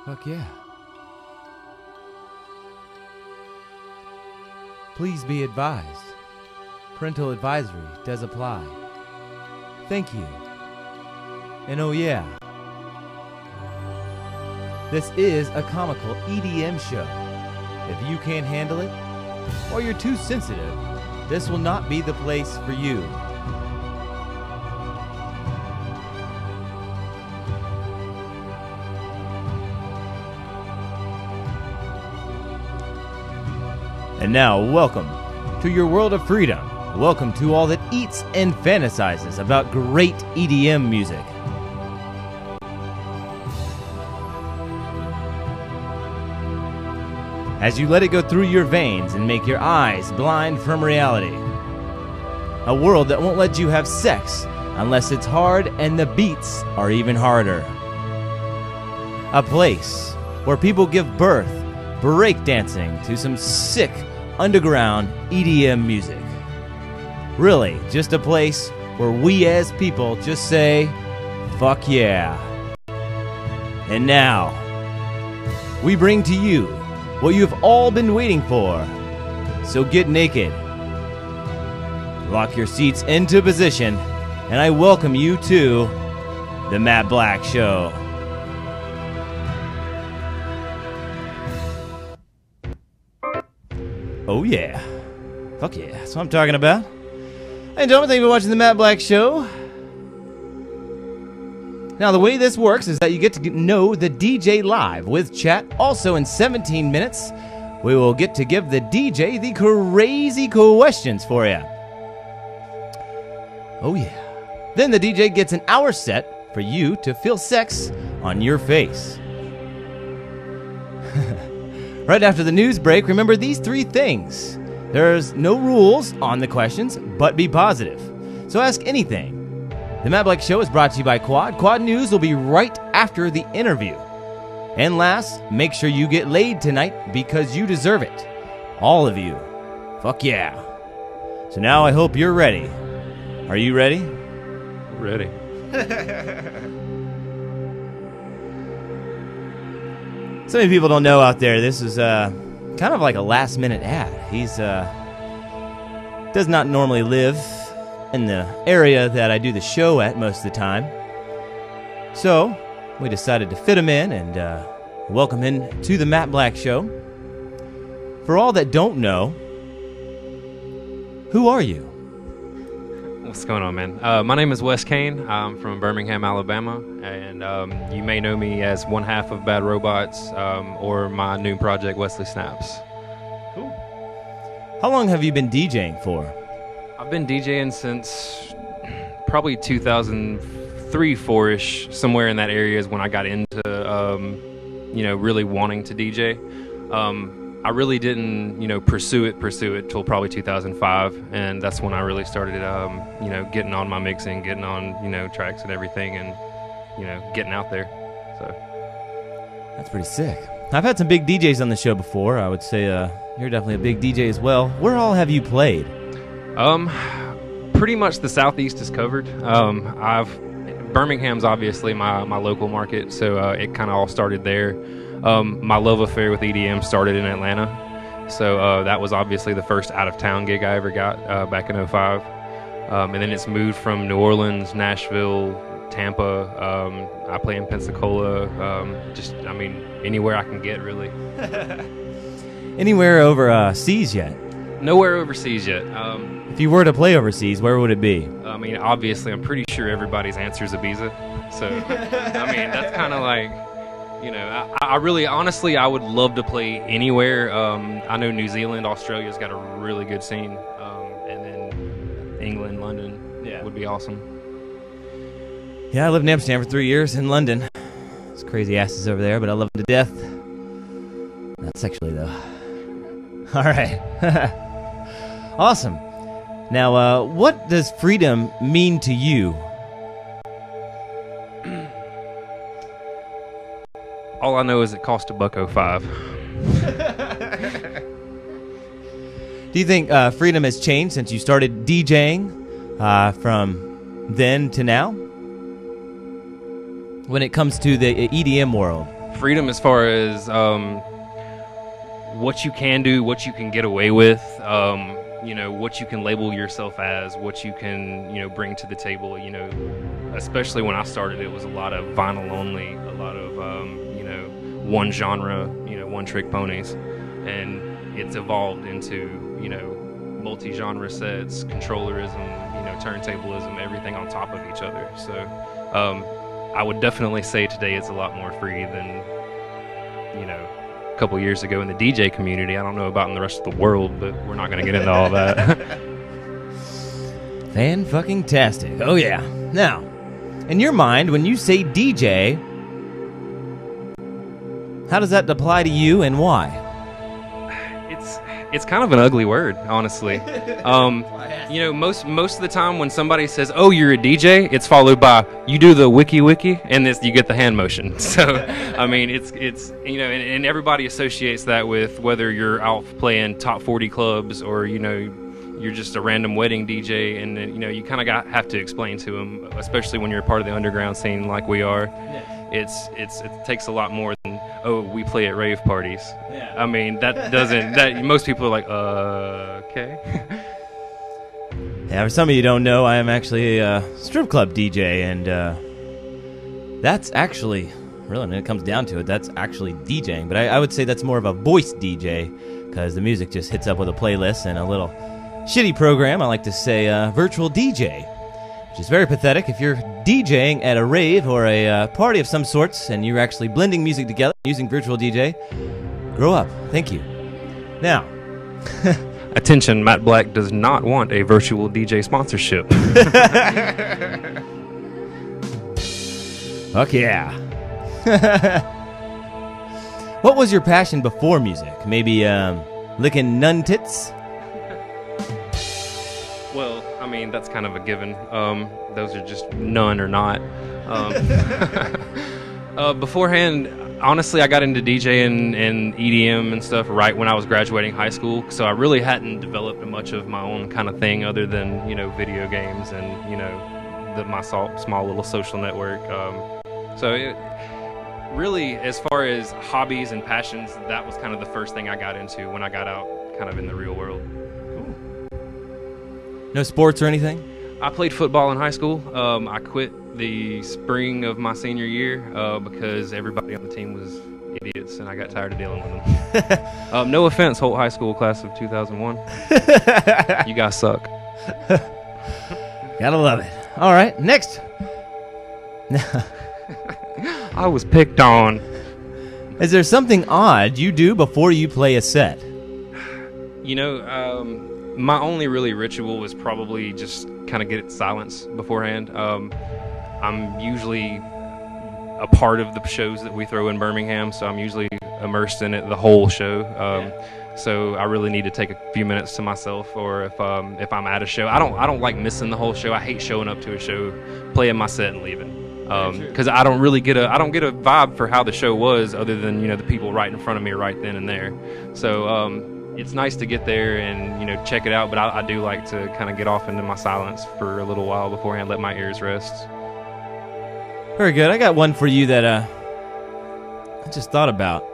Fuck yeah. Please be advised. Parental advisory does apply. Thank you. And oh yeah. This is a comical EDM show. If you can't handle it, or you're too sensitive, this will not be the place for you. And now, welcome to your world of freedom. Welcome to all that eats and fantasizes about great EDM music. As you let it go through your veins and make your eyes blind from reality. A world that won't let you have sex unless it's hard and the beats are even harder. A place where people give birth breakdancing to some sick underground EDM music. Really, just a place where we as people just say, fuck yeah. And now, we bring to you what you've all been waiting for. So get naked, lock your seats into position, and I welcome you to the Matt Black Show. Oh yeah. Fuck yeah. That's what I'm talking about. And gentlemen, thank you for watching the Matt Black Show. Now, the way this works is that you get to know the DJ live with chat. Also, in 17 minutes, we will get to give the DJ the crazy questions for you. Oh yeah. Then the DJ gets an hour set for you to feel sex on your face. Right after the news break, remember these three things. There's no rules on the questions, but be positive. So ask anything. The Matt Black Show is brought to you by Quad. Quad News will be right after the interview. And last, make sure you get laid tonight because you deserve it. All of you. Fuck yeah. So now I hope you're ready. Are you ready? Ready. So many people don't know out there, this is kind of like a last-minute ad. He's does not normally live in the area that I do the show at most of the time. So, we decided to fit him in and welcome him to the Matt Black Show. For all that don't know, who are you? What's going on, man? My name is Wes Kane. I'm from Birmingham, Alabama, and you may know me as one half of BAD ROBOTZ or my new project, Wesley Snaps. Cool. How long have you been DJing for? I've been DJing since probably 2003, 4-ish, somewhere in that area is when I got into, really wanting to DJ. I really didn't, pursue it till probably 2005, and that's when I really started, getting on my mixing, getting on, tracks and everything, and, getting out there. So that's pretty sick. I've had some big DJs on the show before. I would say you're definitely a big DJ as well. Where all have you played? Pretty much the Southeast is covered. Birmingham's obviously my local market, so it kind of all started there. My love affair with EDM started in Atlanta, so that was obviously the first out-of-town gig I ever got back in '05, and then it's moved from New Orleans, Nashville, Tampa. I play in Pensacola, anywhere I can get, really. Anywhere overseas yet? Nowhere overseas yet. If you were to play overseas, where would it be? Obviously, I'm pretty sure everybody's answer is Ibiza, so that's kind of like... I really, honestly, I would love to play anywhere. I know New Zealand, Australia's got a really good scene, and then England, London would be awesome. Yeah, I lived in Amsterdam for 3 years, in London. It's crazy asses over there, but I love them to death. Not sexually, though. All right. Awesome. Now, what does freedom mean to you? All I know is it cost $1.05. Do you think freedom has changed since you started DJing from then to now? When it comes to the EDM world? Freedom as far as what you can do, what you can get away with, you know, what you can label yourself as, what you can, you know, bring to the table. You know, especially when I started, it was a lot of vinyl only, a lot of, you know, one genre, you know, one trick ponies. And it's evolved into, you know, multi-genre sets, controllerism, you know, turntablism, everything on top of each other. So I would definitely say today it's a lot more free than, you know, a couple years ago in the DJ community. I don't know about in the rest of the world, but we're not going to get into all that. Fan-fucking-tastic. Oh, yeah. Now, in your mind, when you say DJ, how does that apply to you and why? It's kind of an ugly word, honestly. You know, most of the time when somebody says, "Oh, you're a DJ," it's followed by "You do the wiki," and this you get the hand motion. So, I mean, it's you know, and everybody associates that with whether you're out playing top 40 clubs or, you know, you're just a random wedding DJ, and you know, you kind of have to explain to them, especially when you're part of the underground scene like we are. It takes a lot more than, "Oh, we play at rave parties." Yeah. I mean, that most people are like, okay. Yeah, for some of you don't know, I am actually a strip club DJ, and that's actually, really, when it comes down to it, that's actually DJing. But I would say that's more of a voice DJ, because the music just hits up with a playlist and a little shitty program. I like to say virtual DJ, which is very pathetic. If you're DJing at a rave or a party of some sorts, and you're actually blending music together using virtual DJ, grow up. Thank you. Now, attention, Matt Black does not want a virtual DJ sponsorship. Fuck yeah. What was your passion before music? Maybe licking nun tits? Well, I mean, that's kind of a given. Those are just none or not. Beforehand, honestly, I got into DJing and EDM and stuff right when I was graduating high school, so I really hadn't developed much of my own kind of thing other than, you know, video games and, you know, my small little social network. So it really, as far as hobbies and passions, that was kind of the first thing I got into when I got out kind of in the real world. No sports or anything? I played football in high school. I quit the spring of my senior year because everybody on the team was idiots, and I got tired of dealing with them. No offense, whole high school class of 2001. You guys suck. Gotta love it. All right, next. I was picked on. Is there something odd you do before you play a set? You know, my only really ritual was probably just kind of get silence beforehand. I'm usually a part of the shows that we throw in Birmingham, so I'm usually immersed in it the whole show. So I really need to take a few minutes to myself, or if I'm at a show, I don't like missing the whole show. I hate showing up to a show, playing my set and leaving, because I don't get a vibe for how the show was, other than, you know, the people right in front of me right then and there. So it's nice to get there and, you know, check it out, but I do like to kind of get off into my silence for a little while beforehand, let my ears rest. Very good. I got one for you that I just thought about.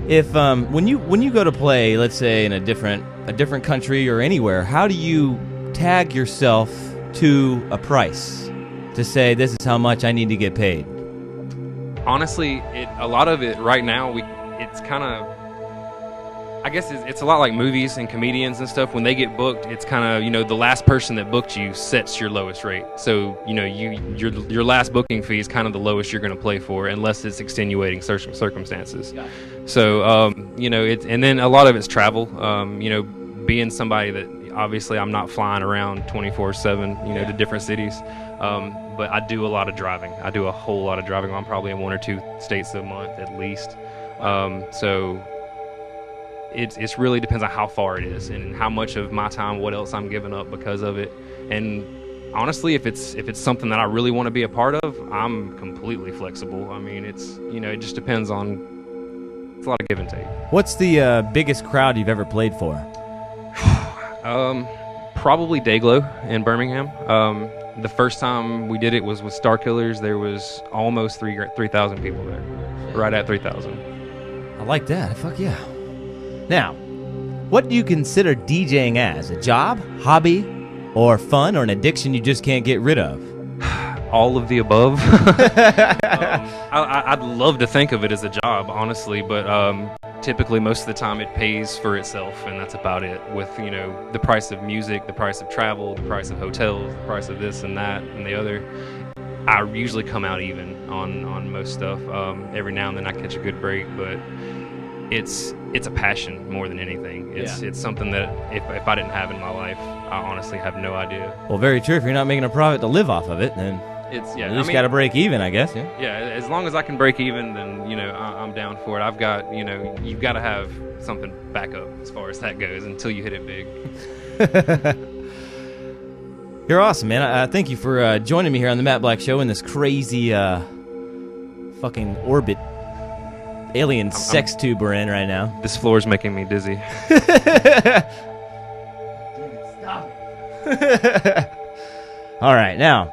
If when you go to play, let's say in a different country or anywhere, how do you tag yourself to a price to say this is how much I need to get paid? Honestly, a lot of it right now, it's kind of, I guess it's a lot like movies and comedians and stuff. When they get booked, it's kind of, you know, the last person that booked you sets your lowest rate. So, you know, your last booking fee is kind of the lowest you're going to play for, unless it's extenuating circumstances. Yeah. So, you know, and then a lot of it's travel. You know, being somebody that, obviously I'm not flying around 24/7, you know, to different cities. But I do a lot of driving. I do a whole lot of driving. I'm probably in 1 or 2 states a month at least. So it really depends on how far it is and how much of my time, what else I'm giving up because of it. And honestly, if it's something that I really want to be a part of, I'm completely flexible. I mean, it's, you know, it just depends on, it's a lot of give and take. What's the biggest crowd you've ever played for? Probably Dayglow in Birmingham. The first time we did it was with Star Killers. There was almost 3,000 people there. right at 3,000. I like that. Fuck yeah. Now, what do you consider DJing as? A job, hobby, or fun, or an addiction you just can't get rid of? All of the above. I'd love to think of it as a job, honestly, but typically most of the time it pays for itself, and that's about it. With, you know, the price of music, the price of travel, the price of hotels, the price of this and that and the other, I usually come out even on most stuff. Every now and then I catch a good break, but it's a passion more than anything. It's something that if I didn't have in my life, I honestly have no idea. Well, very true. If you're not making a profit to live off of it, then at least got to break even, I guess. Yeah, as long as I can break even, then, you know, I'm down for it. I've got, you know, you've got to have something back up as far as that goes until you hit it big. You're awesome, man. Thank you for joining me here on the Matt Black Show in this crazy fucking orbit alien sex tube we're in right now. This floor is making me dizzy. Stop it. All right, now.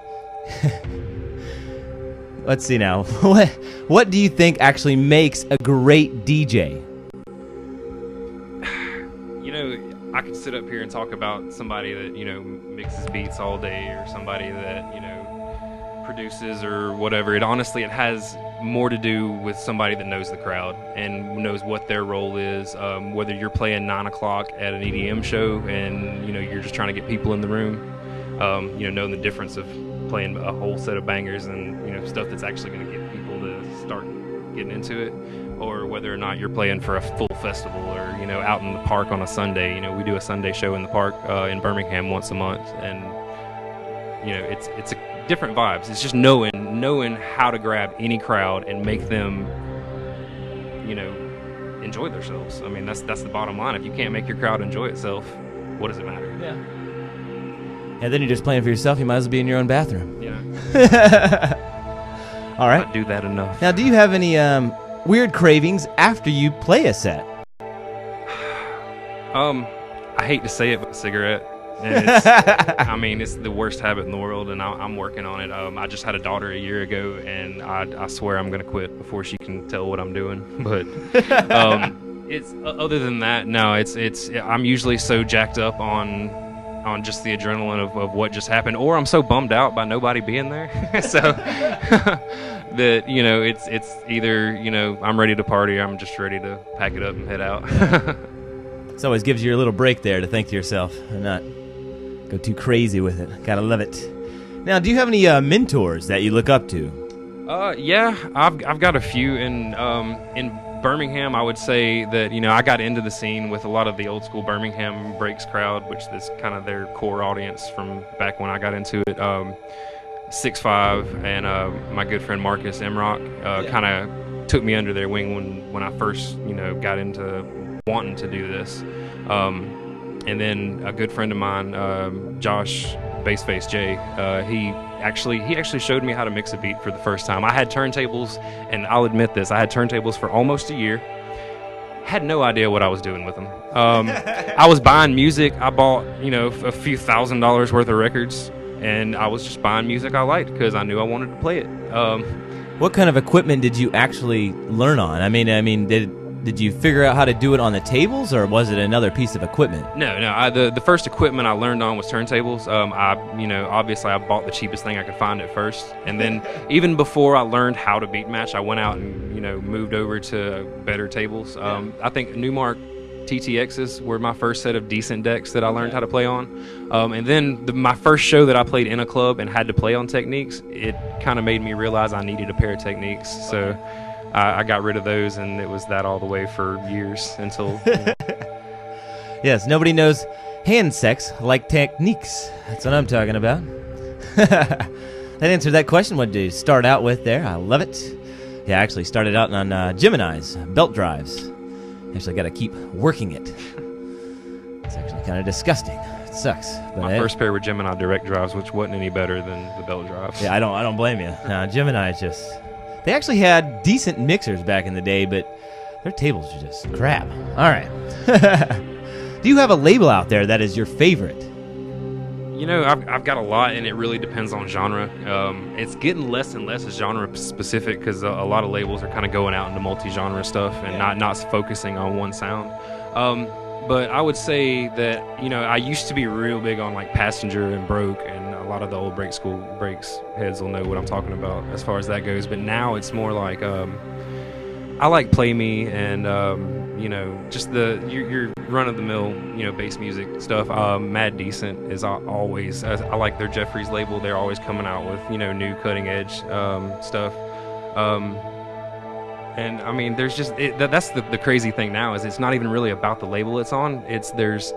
Let's see now. What do you think actually makes a great DJ? You know, I could sit up here and talk about somebody that, you know, mixes beats all day, or somebody that, you know, produces or whatever. It has more to do with somebody that knows the crowd and knows what their role is. Whether you're playing 9 o'clock at an EDM show and, you know, you're just trying to get people in the room, you know, knowing the difference of playing a whole set of bangers and, you know, stuff that's actually going to get people to start getting into it, or whether or not you're playing for a full festival or, you know, out in the park on a Sunday. You know, we do a Sunday show in the park in Birmingham once a month, and, you know, it's a different vibes. It's just knowing how to grab any crowd and make them, you know, enjoy themselves. I mean, that's the bottom line. If you can't make your crowd enjoy itself, what does it matter? Yeah. And then you're just playing for yourself. You might as well be in your own bathroom. Yeah. All right. I do that enough. Now, do you have any weird cravings after you play a set? I hate to say it, but a cigarette. And it's, I mean, it's the worst habit in the world, and I'm working on it. I just had a daughter a year ago, and I swear I'm going to quit before she can tell what I'm doing. But it's other than that, no. I'm usually so jacked up on just the adrenaline of what just happened, or I'm so bummed out by nobody being there. So that, you know, it's either, you know, I'm ready to party, or I'm just ready to pack it up and head out. It always gives you a little break there to think to yourself and not go too crazy with it. Gotta love it. Now, do you have any mentors that you look up to? Yeah, I've got a few. In Birmingham, I would say that, you know, I got into the scene with a lot of the old school Birmingham breaks crowd, which is kind of their core audience from back when I got into it. 6'5", and my good friend Marcus Emrock kind of took me under their wing when I first, you know, got into wanting to do this. And then a good friend of mine, Josh Baseface J, he actually showed me how to mix a beat for the first time. I had turntables, and I'll admit this, I had turntables for almost a year. Had no idea what I was doing with them. I was buying music. I bought, you know, a few $1,000s worth of records, and I was just buying music I liked because I knew I wanted to play it. What kind of equipment did you actually learn on? I mean, did you figure out how to do it on the tables, or was it another piece of equipment? No. The first equipment I learned on was turntables. Obviously I bought the cheapest thing I could find at first, and then even before I learned how to beat match, I went out and, you know, moved over to better tables. I think Newmark TTXs were my first set of decent decks that I learned how to play on. And then my first show that I played in a club and had to play on techniques, it kind of made me realize I needed a pair of techniques. So I got rid of those, and it was that all the way for years until... Yes, nobody knows hand sex like techniques. That's what I'm talking about. That answered that question. What did you start out with there? I love it. Yeah, I actually started out on Gemini's belt drives. Actually got to keep working it. It's actually kind of disgusting. It sucks. But my first pair were Gemini direct drives, which wasn't any better than the belt drives. Yeah, I don't blame you. No, Gemini is just... They actually had decent mixers back in the day, but their tables are just crap. All right. Do you have a label out there that is your favorite? You know, I've got a lot, and it really depends on genre. It's getting less and less genre specific because a lot of labels are kind of going out into multi-genre stuff and not focusing on one sound. But I would say that, you know, I used to be real big on like Passenger and Broke, and a lot of the old breaks heads will know what I'm talking about as far as that goes. But now it's more like I like Play Me and you know, just your run-of-the-mill, you know, bass music stuff. Mad Decent is always, I like their Jeffries label. They're always coming out with, you know, new cutting-edge stuff. And I mean, there's just that's the crazy thing now is it's not even really about the label it's on. There's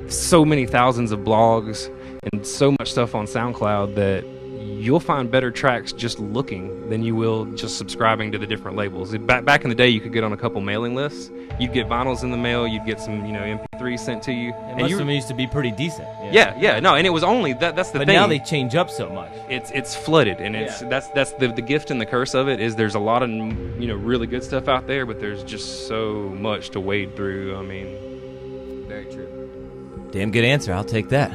so many thousands of blogs and so much stuff on SoundCloud that you'll find better tracks just looking than you will just subscribing to the different labels. Back in the day, you could get on a couple mailing lists. You'd get vinyls in the mail. You'd get some, you know, MP3s sent to you. And most of them used to be pretty decent. Yeah, no, and it was only that's the thing. But now they change up so much. It's flooded, and that's the gift and the curse of it is there's a lot of, you know, really good stuff out there, but there's just so much to wade through. I mean, very true. Damn good answer. I'll take that.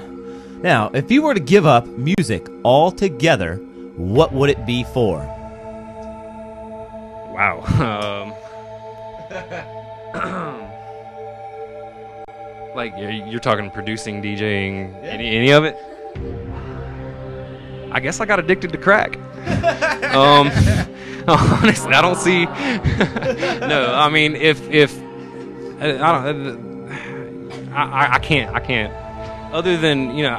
Now, if you were to give up music altogether, what would it be for? Wow. Like you're talking producing, DJing, any of it? I guess I got addicted to crack. Honestly, I don't see. No, I mean, if I can't. Other than, you know,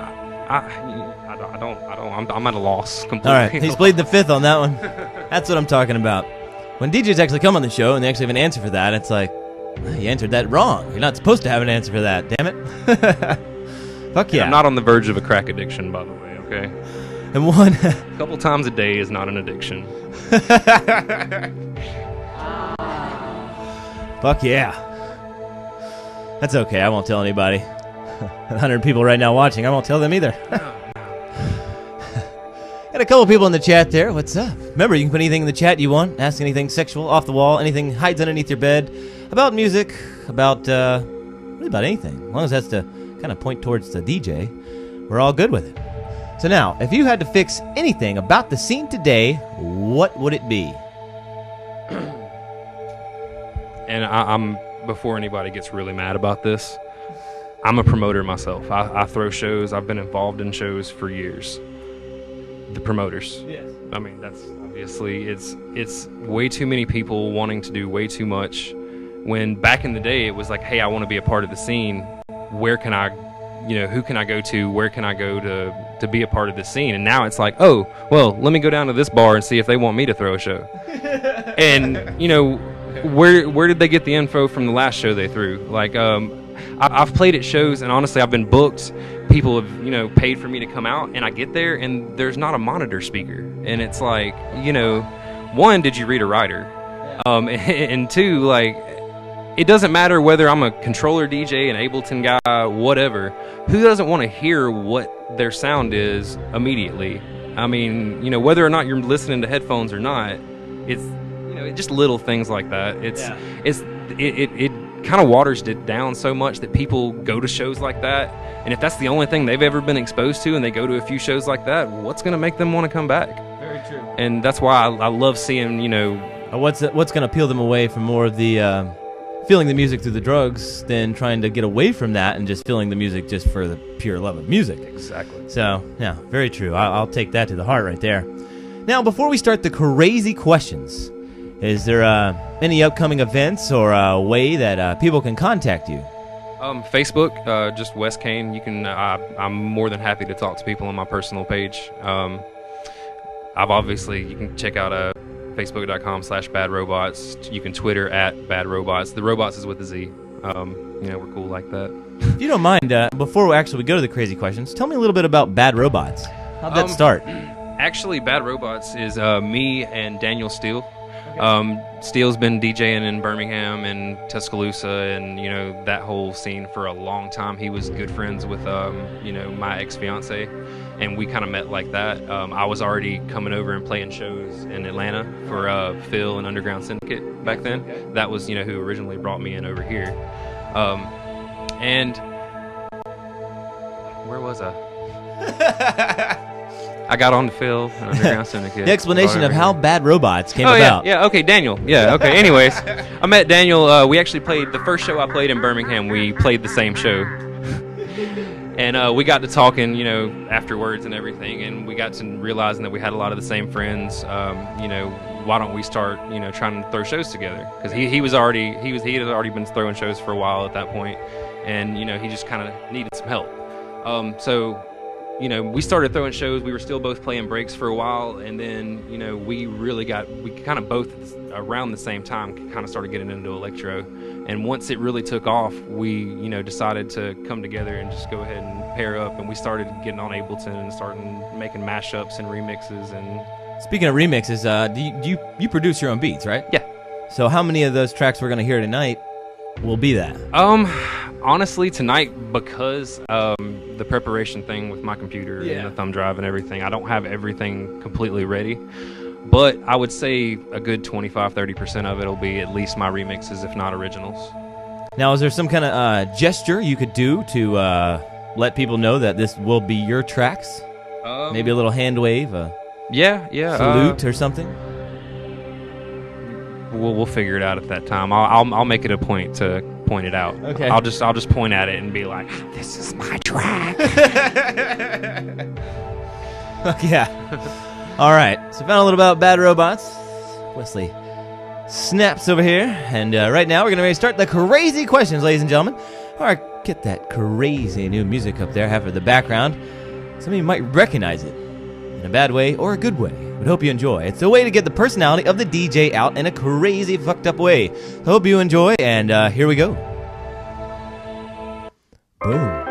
I'm at a loss completely. All right, he's played the fifth on that one. That's what I'm talking about. When DJs actually come on the show and they actually have an answer for that, it's like, you answered that wrong. You're not supposed to have an answer for that, damn it. Fuck yeah. I'm not on the verge of a crack addiction, by the way, okay? And one... a couple times a day is not an addiction. Fuck yeah. That's okay, I won't tell anybody. 100 people right now watching, I won't tell them either. Got a couple people in the chat there. What's up? Remember, you can put anything in the chat you want. Ask anything sexual, off the wall, anything hides underneath your bed, about music, about really about anything. As long as that's to kind of point towards the DJ, we're all good with it. So now, if you had to fix anything about the scene today, what would it be? And I'm before anybody gets really mad about this, I'm a promoter myself. I throw shows. I've been involved in shows for years. The promoters. Yes. I mean, that's obviously, it's way too many people wanting to do way too much. When back in the day, it was like, hey, I want to be a part of the scene. Where can I, you know, who can I go to? Where can I go to be a part of the scene? And now it's like, oh, well, let me go down to this bar and see if they want me to throw a show. And, you know, where did they get the info from the last show they threw? Like, I've played at shows, and honestly, I've been booked. People have, you know, paid for me to come out, and I get there, and there's not a monitor speaker. And it's like, you know, one, did you read a writer? And two, like, it doesn't matter whether I'm a controller DJ, an Ableton guy, whatever. Who doesn't want to hear what their sound is immediately? I mean, you know, whether or not you're listening to headphones or not, it's, you know, just little things like that. It kind of waters it down so much that people go to shows like that, and if that's the only thing they've ever been exposed to and they go to a few shows like that, what's going to make them want to come back? Very true. And that's why I love seeing, you know, what's going to peel them away from more of the feeling the music through the drugs than trying to get away from that and just feeling the music just for the pure love of music. Exactly. So yeah, very true. I'll take that to the heart right there. Now, before we start the crazy questions, is there any upcoming events or a way that people can contact you? Facebook, just Wes Kane. You can. I'm more than happy to talk to people on my personal page. You can check out Facebook.com/BAD ROBOTZ. You can Twitter @BAD ROBOTZ. The robots is with a Z. You know, we're cool like that. If you don't mind, before we go to the crazy questions, tell me a little bit about BAD ROBOTZ. How'd that start? Actually, BAD ROBOTZ is me and Daniel Steele. Steele's been DJing in Birmingham and Tuscaloosa and, you know, that whole scene for a long time. He was good friends with, you know, my ex-fiance, and we kind of met like that. I was already coming over and playing shows in Atlanta for Phil and Underground Syndicate back then. That was, you know, who originally brought me in over here. And where was I? I got on the field, Underground Syndicate. The explanation of how Bad Robots came about. Yeah, okay, Daniel. Yeah, okay. Anyways, I met Daniel. We actually played the first show I played in Birmingham. We played the same show. And we got to talking, you know, afterwards and everything, and we got to realizing that we had a lot of the same friends. You know, why don't we start, you know, trying to throw shows together? Because he had already been throwing shows for a while at that point, and you know, he just kind of needed some help. So, you know, we started throwing shows. We were still both playing breaks for a while, and then, you know, we kind of both around the same time kind of started getting into electro. And once it really took off, we, you know, decided to come together and just go ahead and pair up. And we started getting on Ableton and starting making mashups and remixes. And speaking of remixes, do you produce your own beats, right? Yeah. So how many of those tracks we're going to hear tonight will be that? Honestly, tonight, because the preparation thing with my computer and the thumb drive and everything, I don't have everything completely ready. But I would say a good 25-30% of it will be at least my remixes, if not originals. Now, is there some kind of gesture you could do to let people know that this will be your tracks? Maybe a little hand wave, salute or something? We'll figure it out at that time. I'll make it a point to point it out. Okay. I'll just point at it and be like, "This is my track." Yeah. All right. So found a little about Bad Robots. Wesley snaps over here, and right now we're gonna start the crazy questions, ladies and gentlemen. All right, get that crazy new music up there. Have for the background. Some of you might recognize it in a bad way or a good way. But hope you enjoy. It's a way to get the personality of the DJ out in a crazy, fucked up way. Hope you enjoy, and here we go. Boom.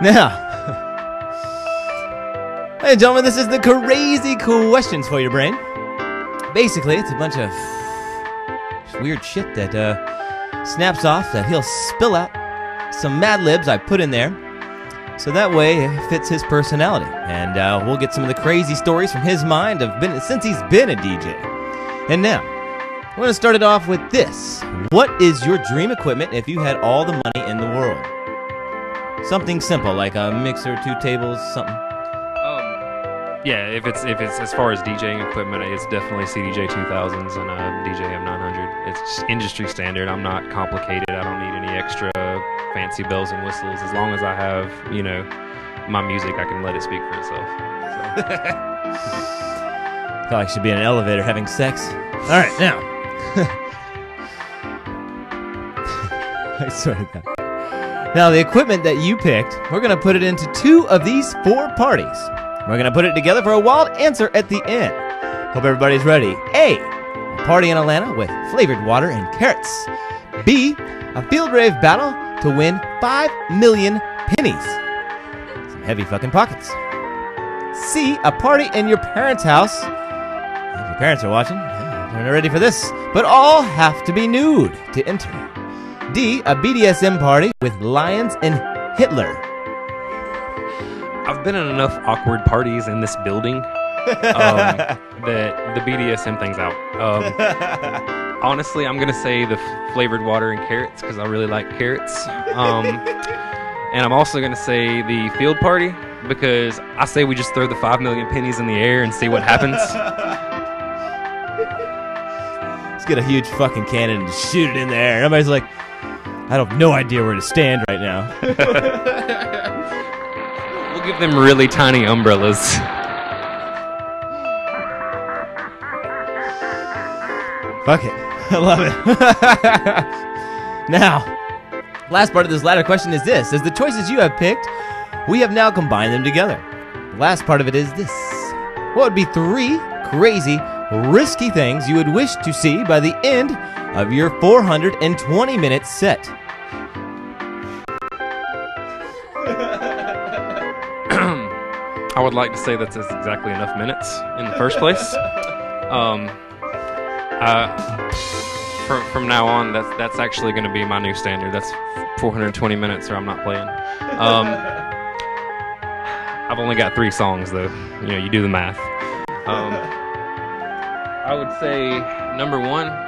Now, ladies and gentlemen, this is the crazy questions for your brain. Basically, it's a bunch of weird shit that snaps off that he'll spill out. Some Mad Libs I put in there. So that way it fits his personality. And we'll get some of the crazy stories from his mind since he's been a DJ. And now, we're going to start it off with this. What is your dream equipment if you had all the money in the world? Something simple, like a mixer, 2 tables, something. Yeah, if it's as far as DJing equipment, it's definitely CDJ 2000s and a DJ M900. It's just industry standard. I'm not complicated. I don't need any extra fancy bells and whistles. As long as I have, you know, my music, I can let it speak for itself. So. Feel like I should be in an elevator having sex. All right, now. I swear to God. Now, the equipment that you picked, we're going to put it into 2 of these 4 parties. We're going to put it together for a wild answer at the end. Hope everybody's ready. A party in Atlanta with flavored water and carrots. B, a field rave battle to win 5 million pennies. Some heavy fucking pockets. C, a party in your parents' house. If your parents are watching, they're not ready for this, but all have to be nude to enter. D, a BDSM party with lions and Hitler. I've been in enough awkward parties in this building that the BDSM thing's out. Honestly, I'm going to say the flavored water and carrots because I really like carrots. And I'm also going to say the field party because I say we just throw the 5 million pennies in the air and see what happens. Let's get a huge fucking cannon and shoot it in the air. Everybody's like, I have no idea where to stand right now. We'll give them really tiny umbrellas. Fuck it. I love it. Now, last part of this ladder question is this. As the choices you have picked, we have now combined them together. The last part of it is this. What would be 3 crazy, risky things you would wish to see by the end of your 420-minute set? I would like to say that's exactly enough minutes in the first place. From now on, that's actually going to be my new standard. That's 420 minutes, or I'm not playing. I've only got 3 songs, though. You know, you do the math. I would say number 1.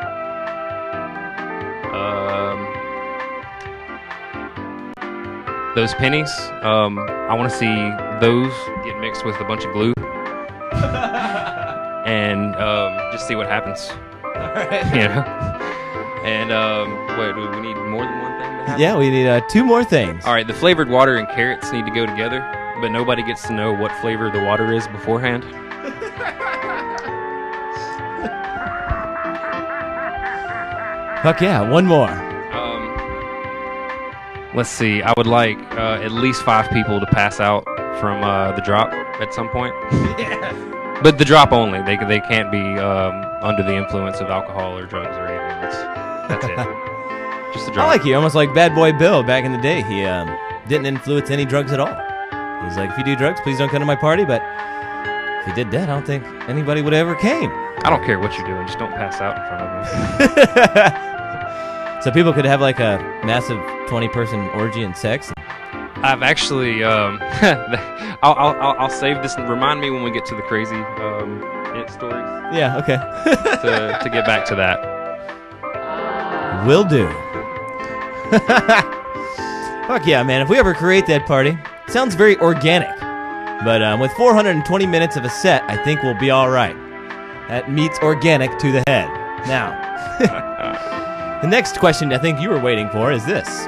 those pennies. I want to see those get mixed with a bunch of glue, and just see what happens. All right. You know. And wait, do we need more than one thing to happen? Yeah, we need 2 more things. All right, the flavored water and carrots need to go together, but nobody gets to know what flavor the water is beforehand. Fuck yeah, one more. Let's see. I would like at least 5 people to pass out from the drop at some point. Yeah. But the drop only. They can't be under the influence of alcohol or drugs or anything. That's it. Just the drop. I like you, almost like Bad Boy Bill back in the day. He didn't influence any drugs at all. He's like, if you do drugs, please don't come to my party. But if you did that, I don't think anybody would ever came. I don't care what you're doing. Just don't pass out in front of me. So people could have like a massive 20-person orgy and sex. I've actually, I'll save this and remind me when we get to the crazy stories. Yeah, okay. to get back to that. Will do. Fuck yeah, man. If we ever create that party, sounds very organic. But with 420 minutes of a set, I think we'll be all right. That meets organic to the head. Now, the next question I think you were waiting for is this.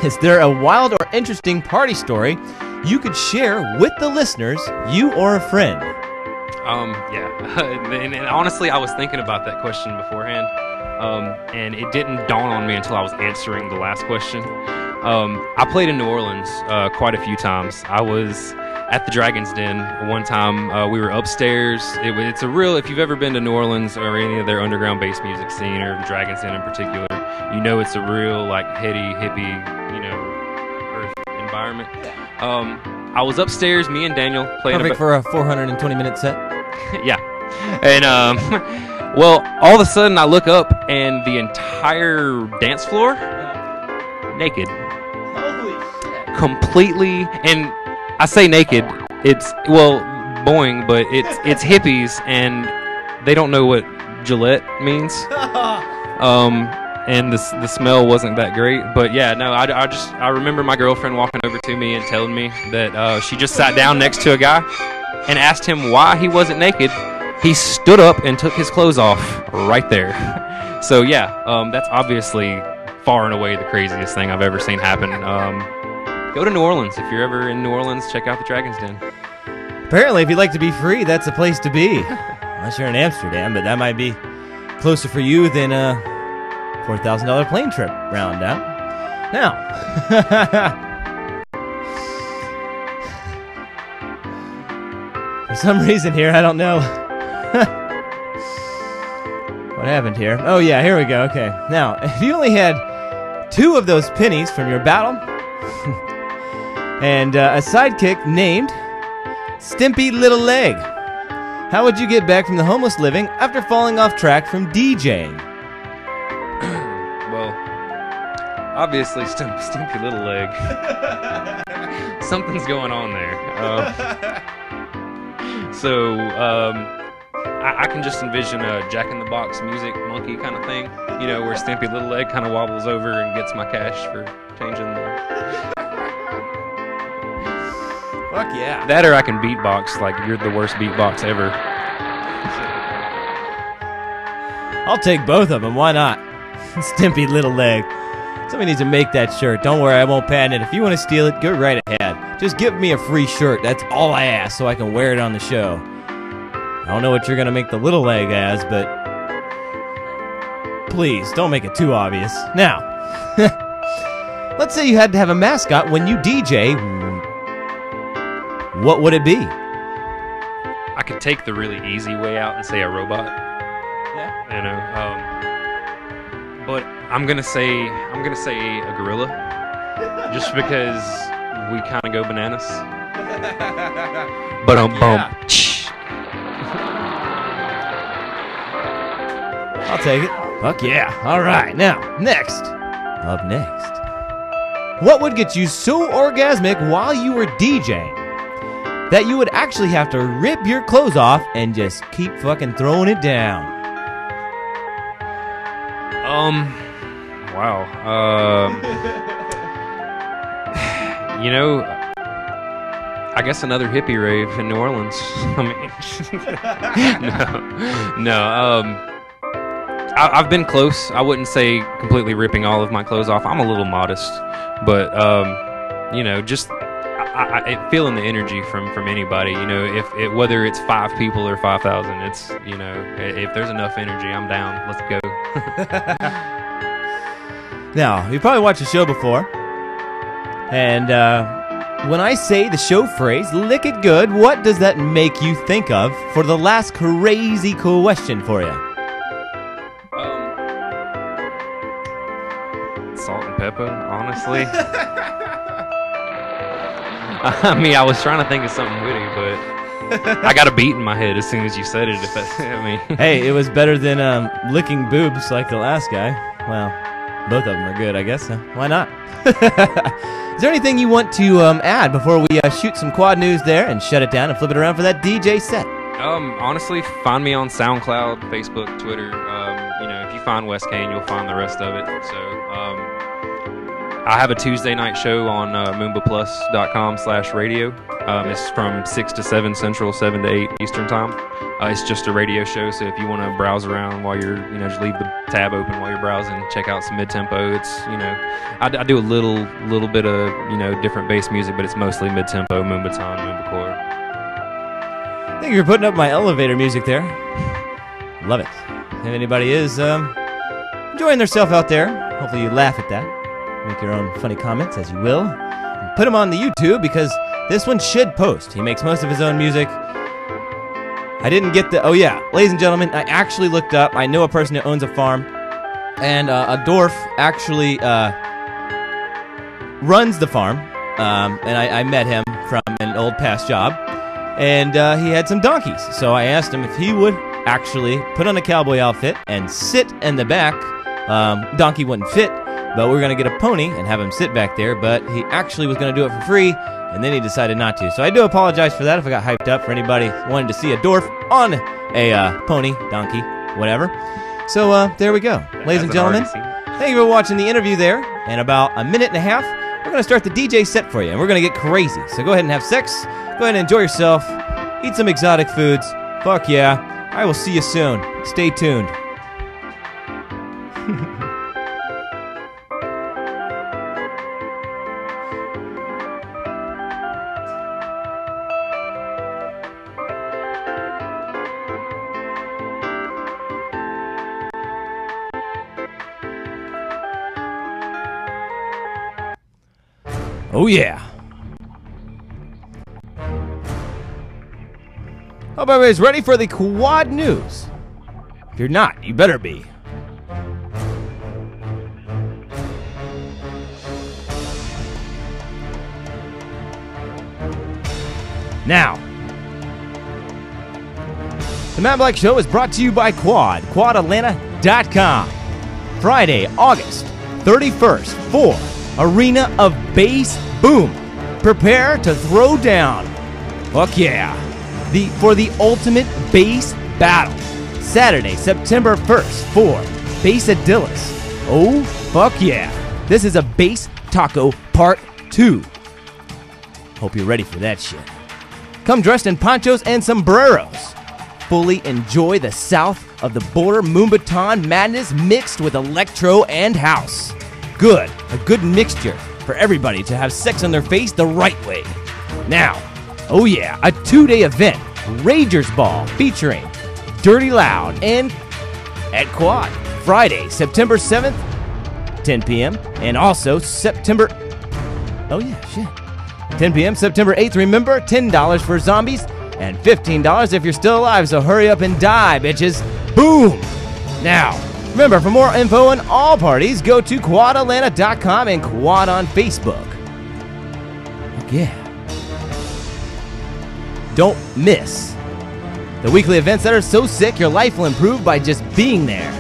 Is there a wild or interesting party story you could share with the listeners, you or a friend? Yeah. and honestly, I was thinking about that question beforehand. And it didn't dawn on me until I was answering the last question. I played in New Orleans quite a few times. I was at the Dragon's Den one time. We were upstairs. It's a real, if you've ever been to New Orleans or any of their underground bass music scene, or the Dragon's Den in particular, you know it's a real like heady, hippie, you know, earth environment. I was upstairs, me and Daniel playing. Perfect for a 420-minute set. Yeah. And well, all of a sudden I look up and the entire dance floor naked. Holy shit. Completely, and I say naked, it's, well, boing, but it's hippies and they don't know what Gillette means. And the smell wasn't that great, but yeah, no, I remember my girlfriend walking over to me and telling me that she just sat down next to a guy and asked him why he wasn't naked. He stood up and took his clothes off right there. So yeah, that's obviously far and away the craziest thing I've ever seen happen. Go to New Orleans. If you're ever in New Orleans, check out the Dragon's Den. Apparently, if you'd like to be free, that's the place to be. Unless you're in Amsterdam, but that might be closer for you than a $4,000 plane trip round out. Now, for some reason here, I don't know what happened here. Oh yeah, here we go. Okay. Now, if you only had 2 of those pennies from your battle, and a sidekick named Stimpy Little Leg, how would you get back from the homeless living after falling off track from DJing? Well, obviously, Stimpy Little Leg. Something's going on there. I can just envision a Jack in the Box music monkey kind of thing, you know, where Stimpy Little Leg kind of wobbles over and gets my cash for changing the... Fuck yeah. That, or I can beatbox like you're the worst beatbox ever. I'll take both of them. Why not? Stimpy Little Leg. Somebody needs to make that shirt. Don't worry, I won't patent it. If you want to steal it, go right ahead. Just give me a free shirt. That's all I ask, so I can wear it on the show. I don't know what you're going to make the little leg as, but please, don't make it too obvious. Now, let's say you had to have a mascot when you DJ. What would it be? I could take the really easy way out and say a robot. Yeah. You know, but I'm gonna say a gorilla, just because we kind of go bananas. But Yeah. I'll take it. Fuck yeah. All right. Now, up next. What would get you so orgasmic while you were DJing that you would actually have to rip your clothes off and just keep fucking throwing it down? Wow. You know, I guess another hippie rave in New Orleans. I mean, no. I've been close. I wouldn't say completely ripping all of my clothes off. I'm a little modest, but you know, just feeling the energy from anybody. You know, if whether it's 5 people or 5,000, it's, you know, if there's enough energy, I'm down. Let's go. Now, you've probably watched the show before, and when I say the show phrase, lick it good, what does that make you think of for the last crazy question for you? Salt and pepper, honestly. I mean, I was trying to think of something witty, but I got a beat in my head as soon as you said it. If that's, I mean, hey, it was better than licking boobs like the last guy. Well, both of them are good, I guess. So why not? Is there anything you want to add before we shoot some quad news there and shut it down and flip it around for that DJ set? Honestly, find me on SoundCloud, Facebook, Twitter. You know, if you find Wes Kane, you'll find the rest of it. So, I have a Tuesday night show on moombaplus.com/radio. It's from 6 to 7 Central, 7 to 8 Eastern time. It's just a radio show, so if you want to browse around while you're, you know, just leave the tab open while you're browsing, check out some mid-tempo. It's, you know, I do a little bit of, you know, different bass music, but it's mostly mid-tempo, moombaton, moombacore. Thank you for putting up my elevator music there. Love it. If anybody is enjoying themselves out there, hopefully you laugh at that. Make your own funny comments, as you will. And put them on the YouTube, because this one should post. He makes most of his own music. I didn't get the... Oh, yeah. Ladies and gentlemen, I actually looked up. I know a person who owns a farm. And a dwarf actually runs the farm. And I met him from an old past job. And he had some donkeys. So I asked him if he would actually put on a cowboy outfit and sit in the back. Donkey wouldn't fit, but we were going to get a pony and have him sit back there. But he actually was going to do it for free, and then he decided not to. So I do apologize for that if I got hyped up for anybody wanting to see a dwarf on a pony, donkey, whatever. So there we go. Ladies and gentlemen, thank you for watching the interview there. In about a minute and a half, we're going to start the DJ set for you, and we're going to get crazy. So go ahead and have sex. Go ahead and enjoy yourself. Eat some exotic foods. Fuck yeah. I will see you soon. Stay tuned. Oh yeah. Hope everybody's ready for the quad news. If you're not, you better be. Now, the Matt Black Show is brought to you by Quad, quadatlanta.com. Friday, August 31st, for Arena of Bass Boom. Prepare to throw down. Fuck yeah. For the ultimate bass battle. Saturday, September 1st, for Bassadillus. Oh, fuck yeah. This is a Bass Taco Part 2. Hope you're ready for that shit. Come dressed in ponchos and sombreros. Fully enjoy the south of the border Moombaton madness mixed with electro and house. Good. A good mixture for everybody to have sex on their face the right way. Now, oh yeah, a 2-day event, Ragers Ball, featuring Dirty Loud and at Quad. Friday, September 7th, 10 p.m. And also September... Oh yeah, shit. 10 p.m. September 8th. Remember, $10 for zombies and $15 if you're still alive. So hurry up and die, bitches. Boom! Now, remember, for more info on all parties, go to quadatlanta.com and Quad on Facebook. Yeah. Don't miss the weekly events that are so sick your life will improve by just being there.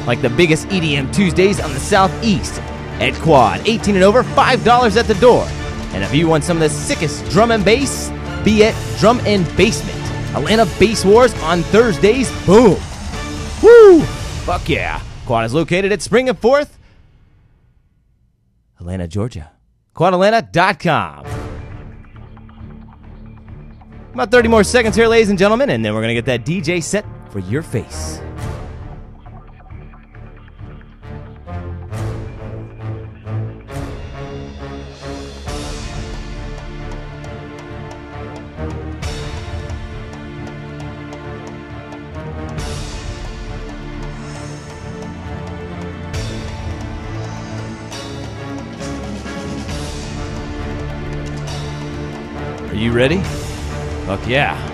Like the biggest EDM Tuesdays on the Southeast at Quad. 18 and over, $5 at the door. And if you want some of the sickest drum and bass, be at Drum and Basement. Atlanta Bass Wars on Thursdays. Boom. Woo! Fuck yeah. Quad is located at Spring and 4th. Atlanta, Georgia. QuadAtlanta.com. About 30 more seconds here, ladies and gentlemen, and then we're going to get that DJ set for your face. Are you ready? Fuck yeah.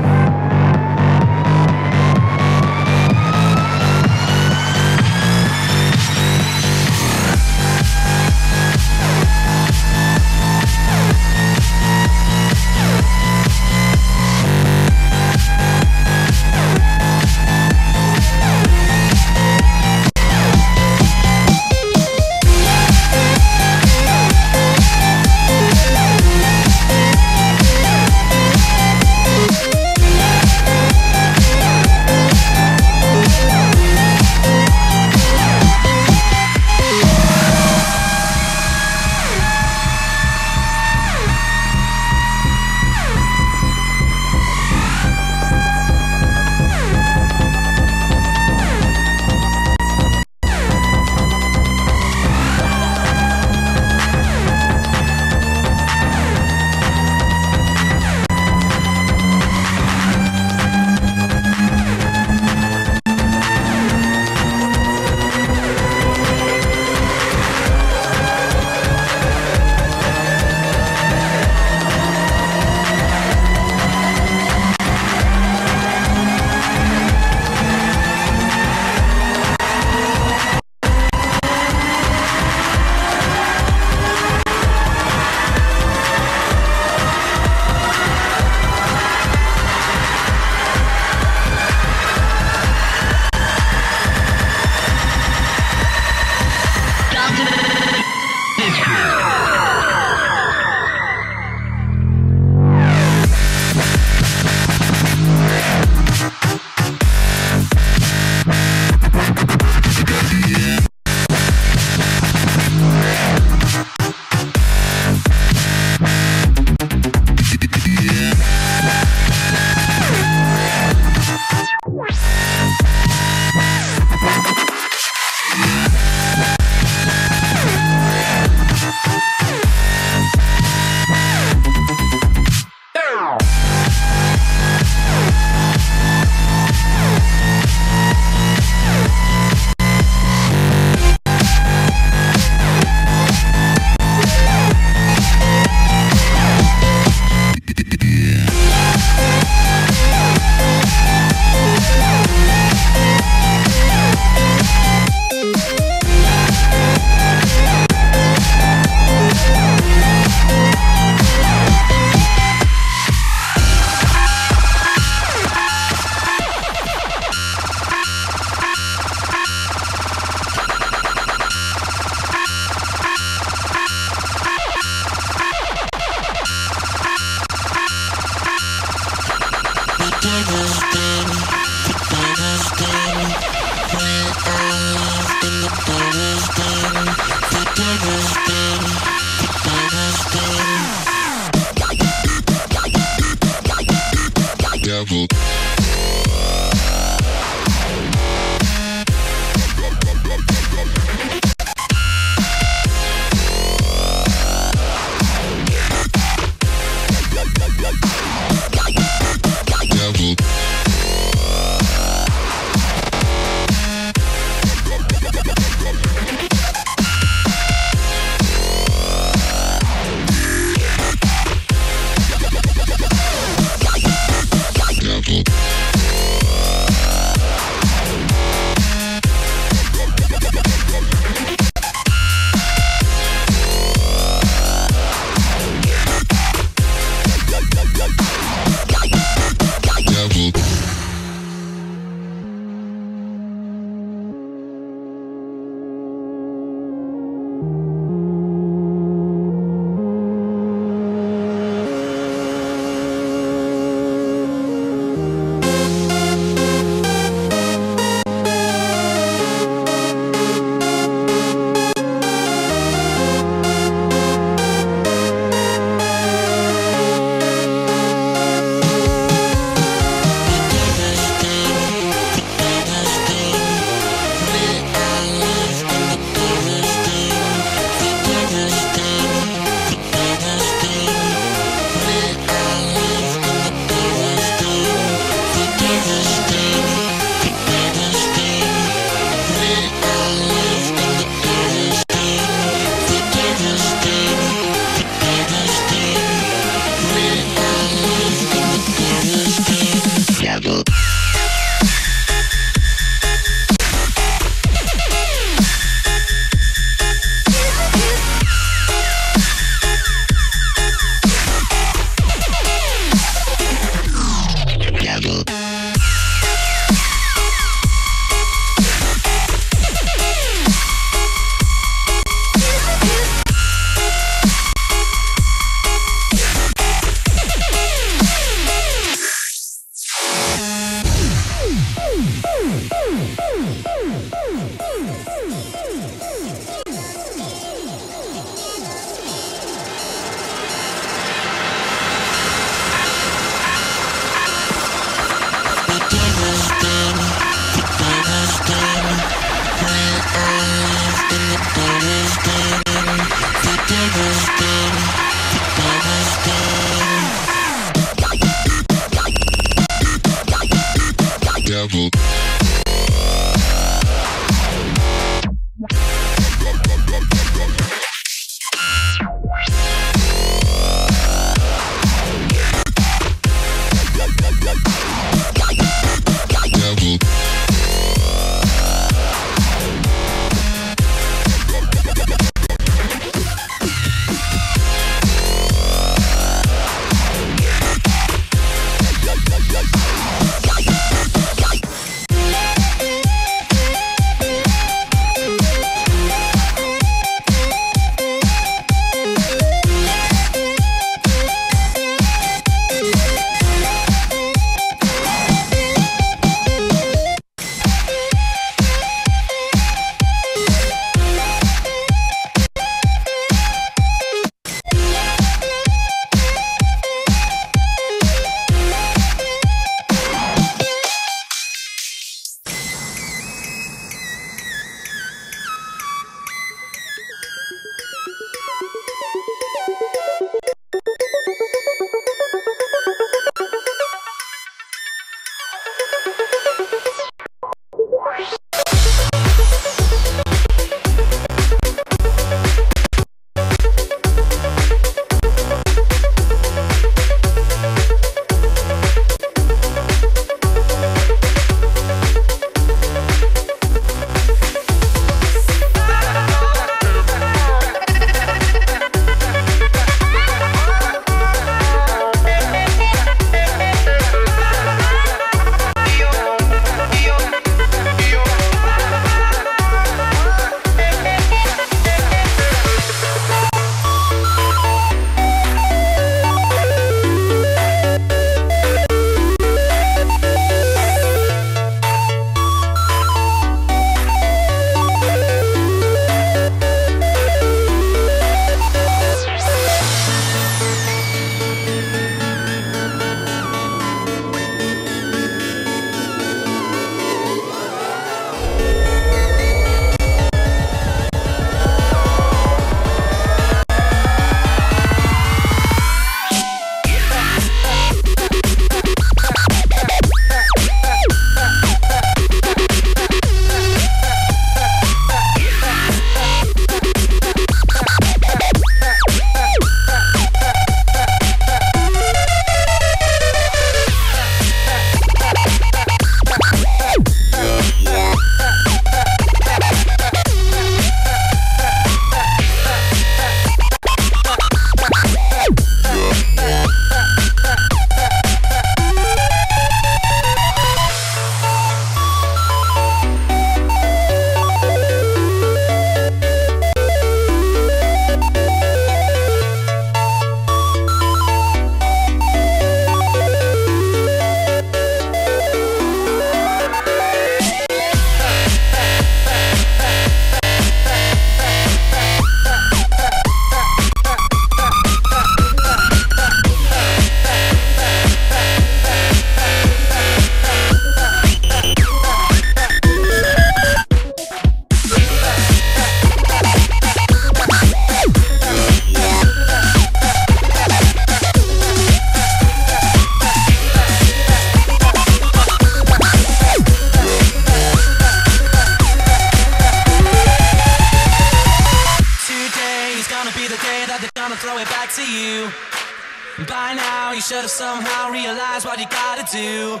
you should have somehow realized what you gotta do.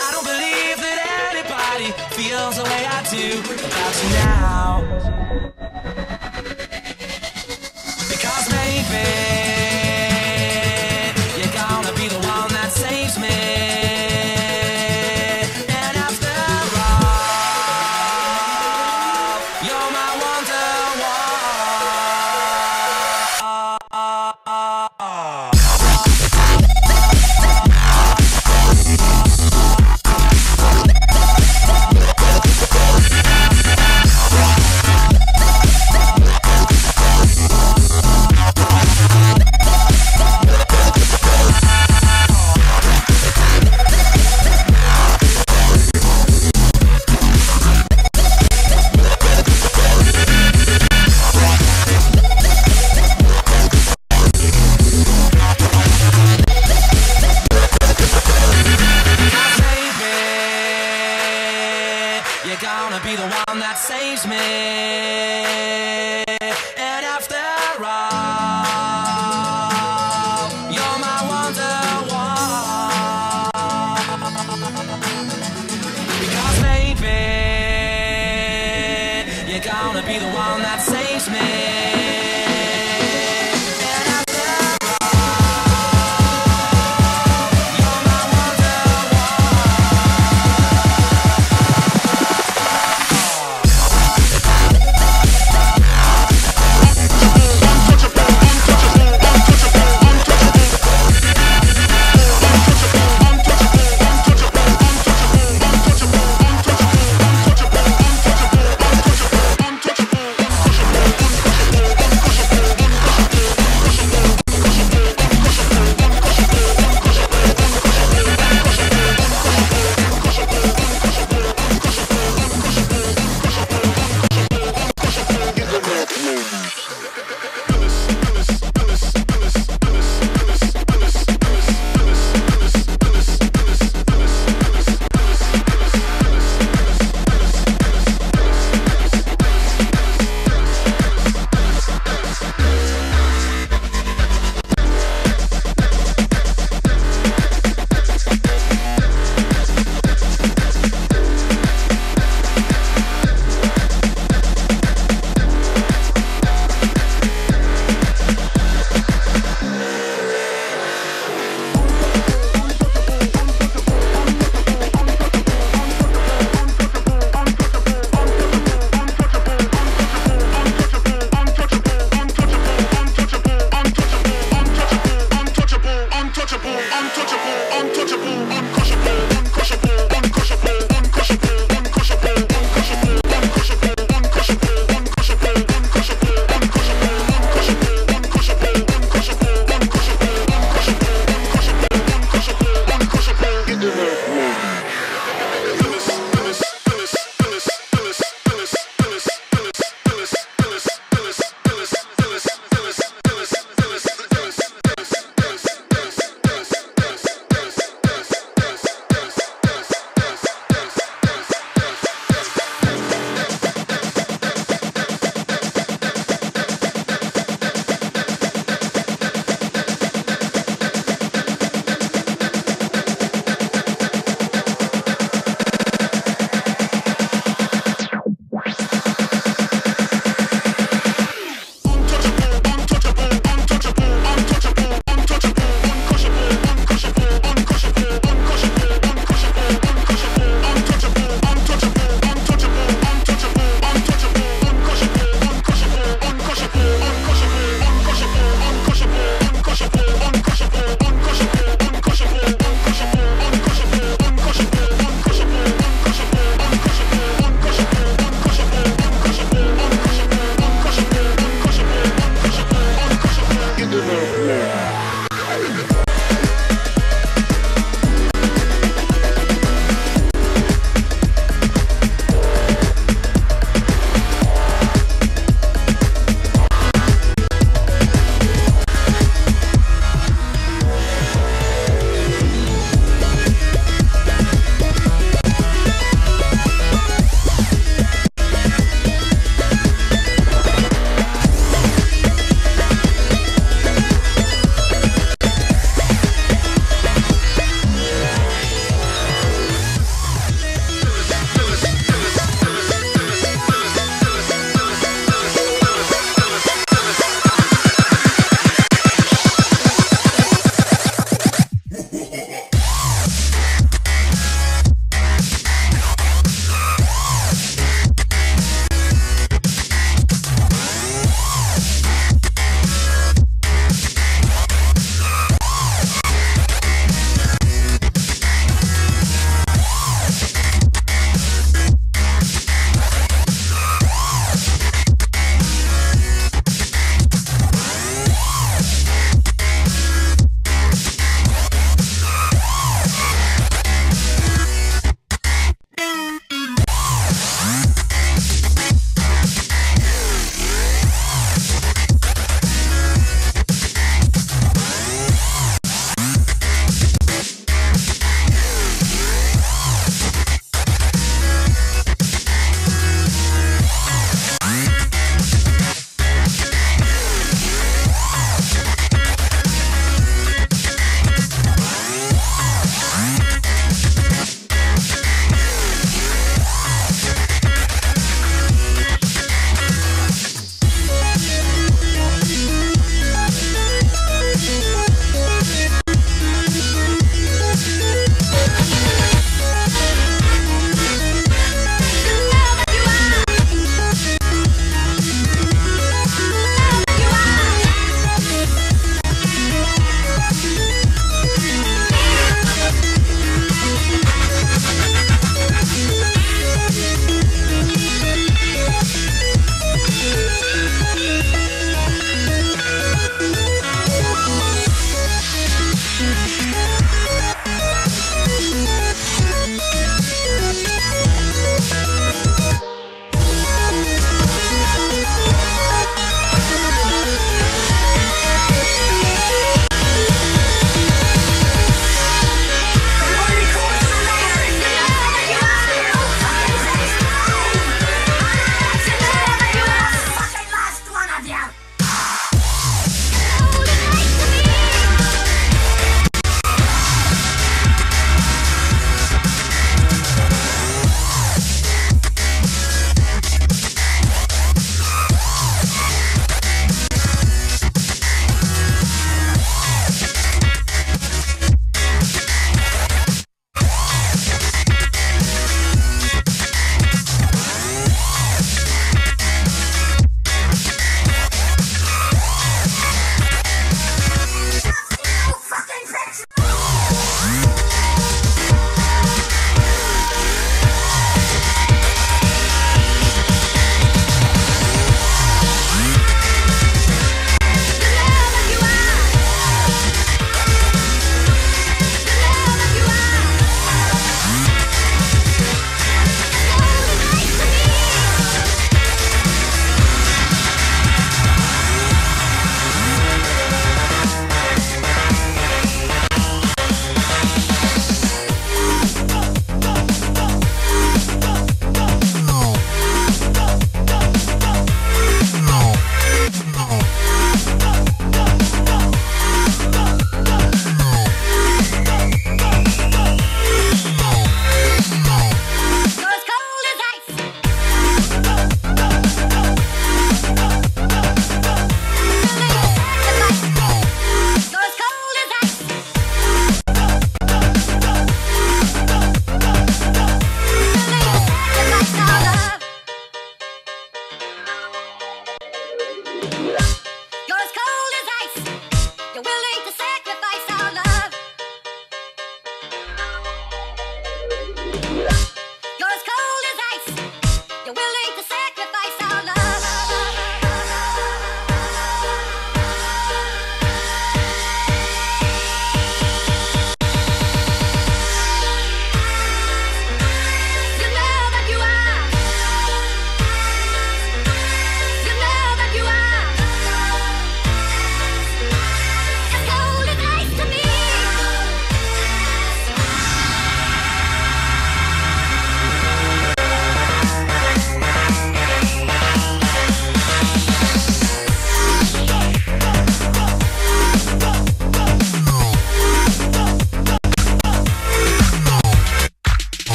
I don't believe that anybody feels the way I do about you now. Because maybe you're gonna be the one that saves me. And after all, you're my be the one that saves me. And after all, you're my wonderwall. Because maybe you're gonna be the one that saves me.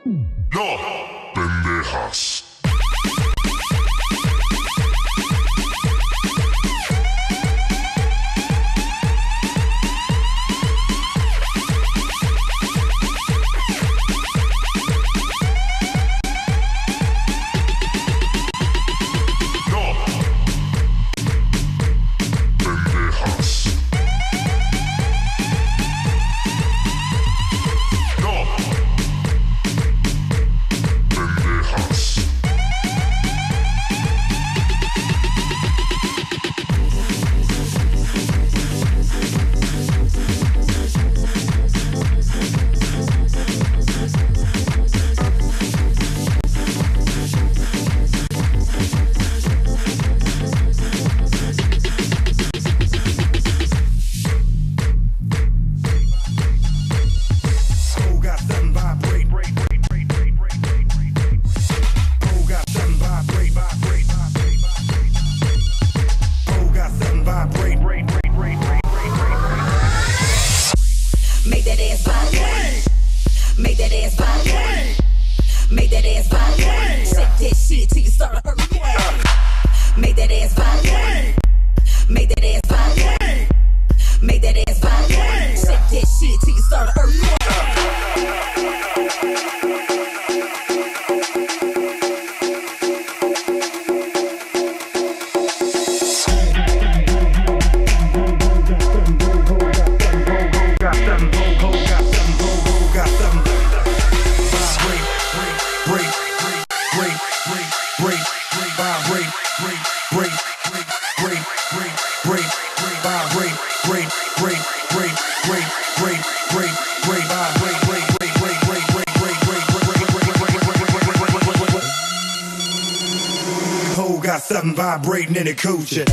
No, pendejas. Something vibrating in the coochie.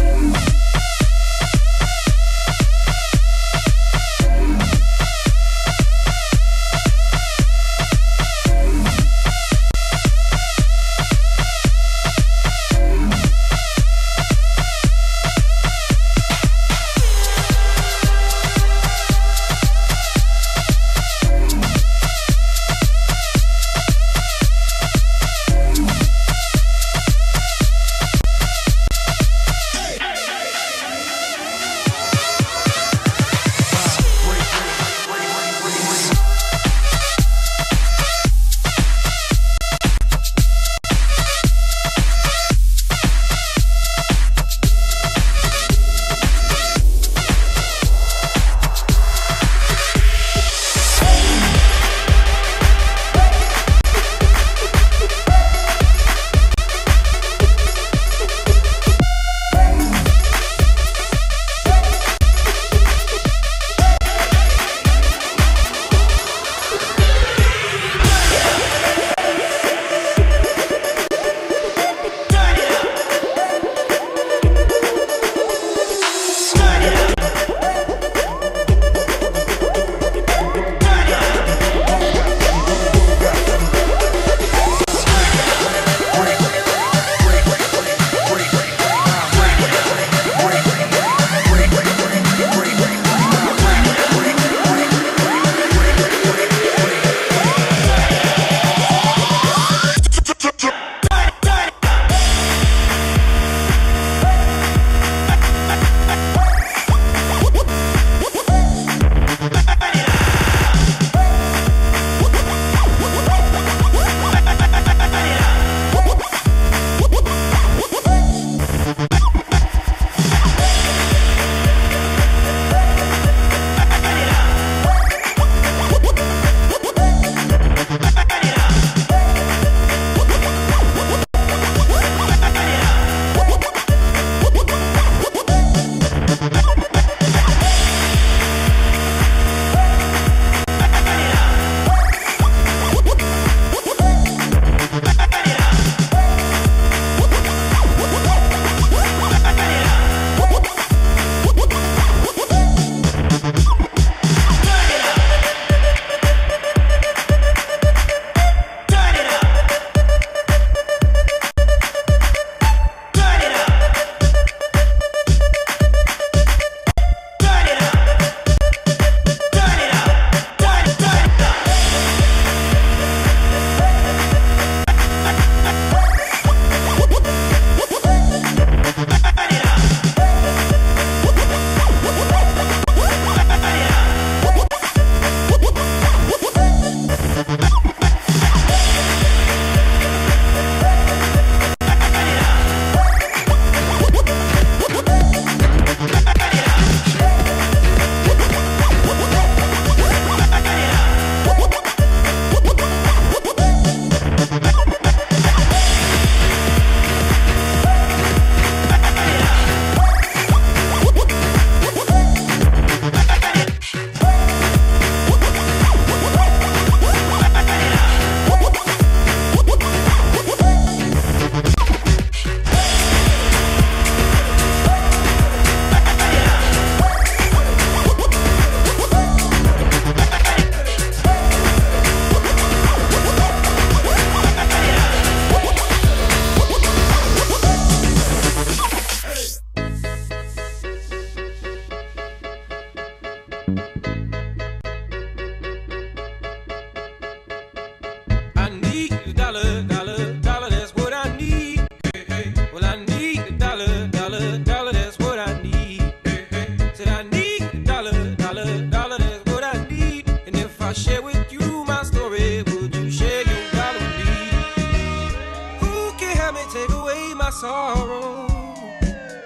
sorrow.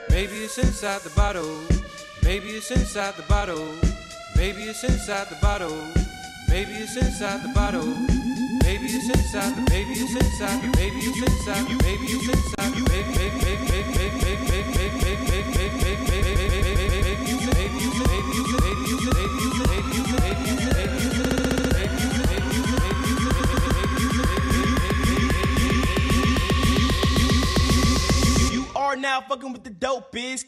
Maybe it's inside the bottle. Maybe it's inside the bottle. Maybe it's inside the bottle. Maybe it's inside the bottle. Maybe it's inside the. Maybe it's inside the. Maybe it's inside the. Maybe it's inside the. You are now fucking with the dope biz.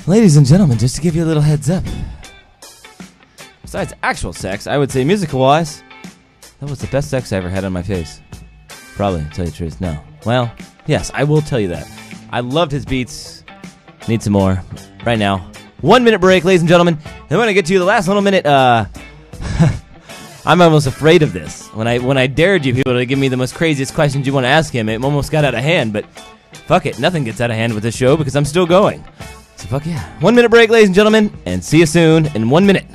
Ladies and gentlemen, just to give you a little heads up. Besides actual sex, I would say musical-wise, that was the best sex I ever had on my face. Probably, to tell you the truth, no. Well, yes, I will tell you that. I loved his beats. Need some more. Right now. 1 minute break, ladies and gentlemen. And when I get to the last little minute, I'm almost afraid of this. When I dared you people to give me the most craziest questions you want to ask him, it almost got out of hand, but fuck it, nothing gets out of hand with this show because I'm still going. So fuck yeah. 1 minute break, ladies and gentlemen, and see you soon in 1 minute.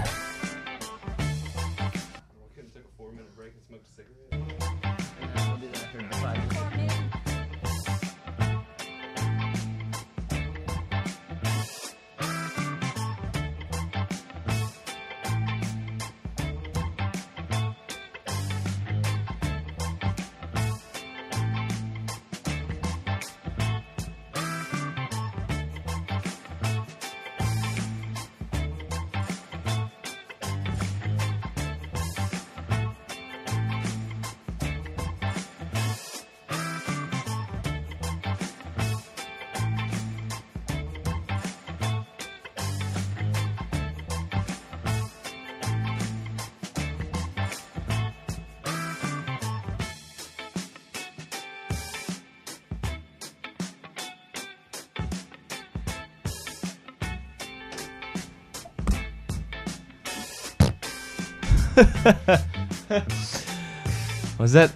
Was that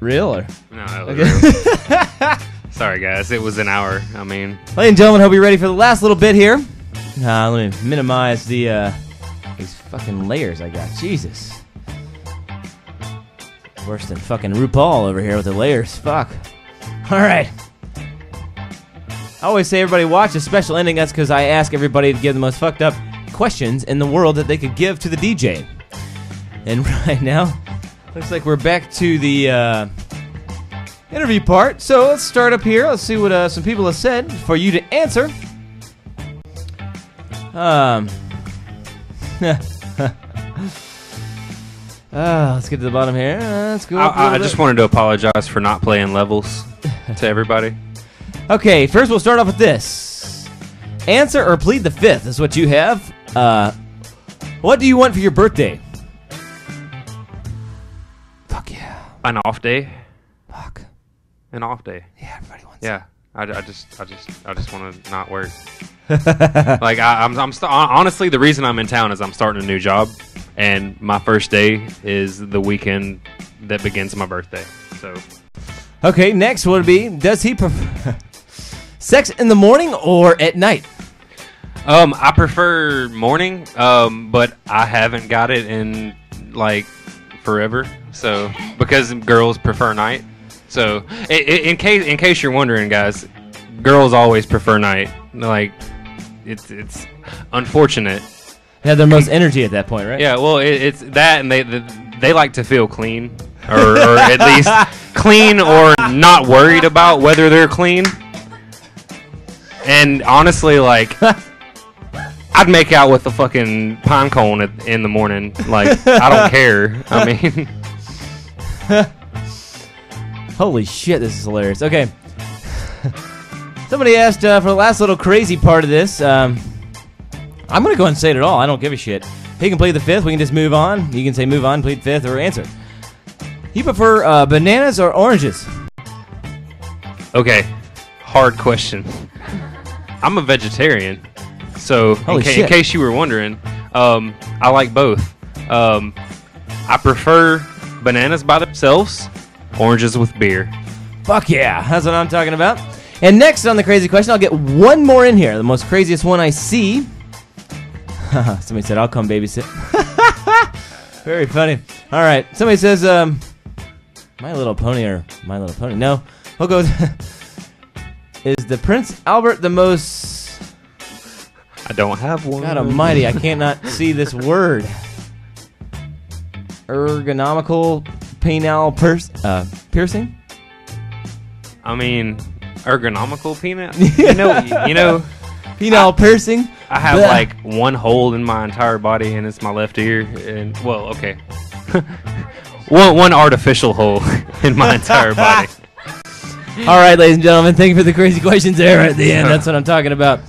real or? No, that was real. Sorry, guys. It was an hour. I mean, ladies and gentlemen, hope you're ready for the last little bit here. Let me minimize the these fucking layers I got. Jesus. Worse than fucking RuPaul over here with the layers. Fuck. All right. I always say everybody watch a special ending. That's because I ask everybody to give the most fucked up questions in the world that they could give to the DJ. And right now, looks like we're back to the interview part. So let's start up here. Let's see what some people have said for you to answer. Let's get to the bottom here. Let's go. I just wanted to apologize for not playing levels to everybody. Okay, first we'll start off with this. Answer or plead the fifth is what you have. What do you want for your birthday? Fuck yeah. An off day. Fuck. An off day. Yeah, everybody wants. Yeah, I just want to not work. Like honestly, the reason I'm in town is I'm starting a new job, and my first day is the weekend that begins my birthday. So. Okay, next would be: does he prefer sex in the morning or at night? I prefer morning, but I haven't got it in like forever. So because girls prefer night. So in case you're wondering, guys, girls always prefer night. Like it's unfortunate. They have their most energy at that point, right? Yeah. Well, it's that, and they like to feel clean, or at least clean, or not worried about whether they're clean. And honestly, like, I'd make out with a fucking pine cone in the morning. Like, I don't care. I mean, Holy shit, this is hilarious. Okay. Somebody asked for the last little crazy part of this. I'm going to go ahead and say it all. I don't give a shit. He can plead the fifth. We can just move on. You can say move on, plead fifth, or answer. You prefer bananas or oranges? Okay, hard question. I'm a vegetarian, so in case you were wondering, I like both. I prefer bananas by themselves, oranges with beer. Fuck yeah, that's what I'm talking about. And next on the crazy question, I'll get one more in here. The most craziest one I see. Somebody said, I'll come babysit. Very funny. All right, somebody says, My Little Pony or My Little Pony. No, we'll go is the Prince Albert the most... I don't have one. God almighty, I cannot see this word. Ergonomical penile piercing? I mean, ergonomical peanut? You know... Penile piercing? I have like one hole in my entire body, and it's my left ear. And well, okay, one artificial hole in my entire body. All right, ladies and gentlemen, thank you for the crazy questions there at the end. That's what I'm talking about.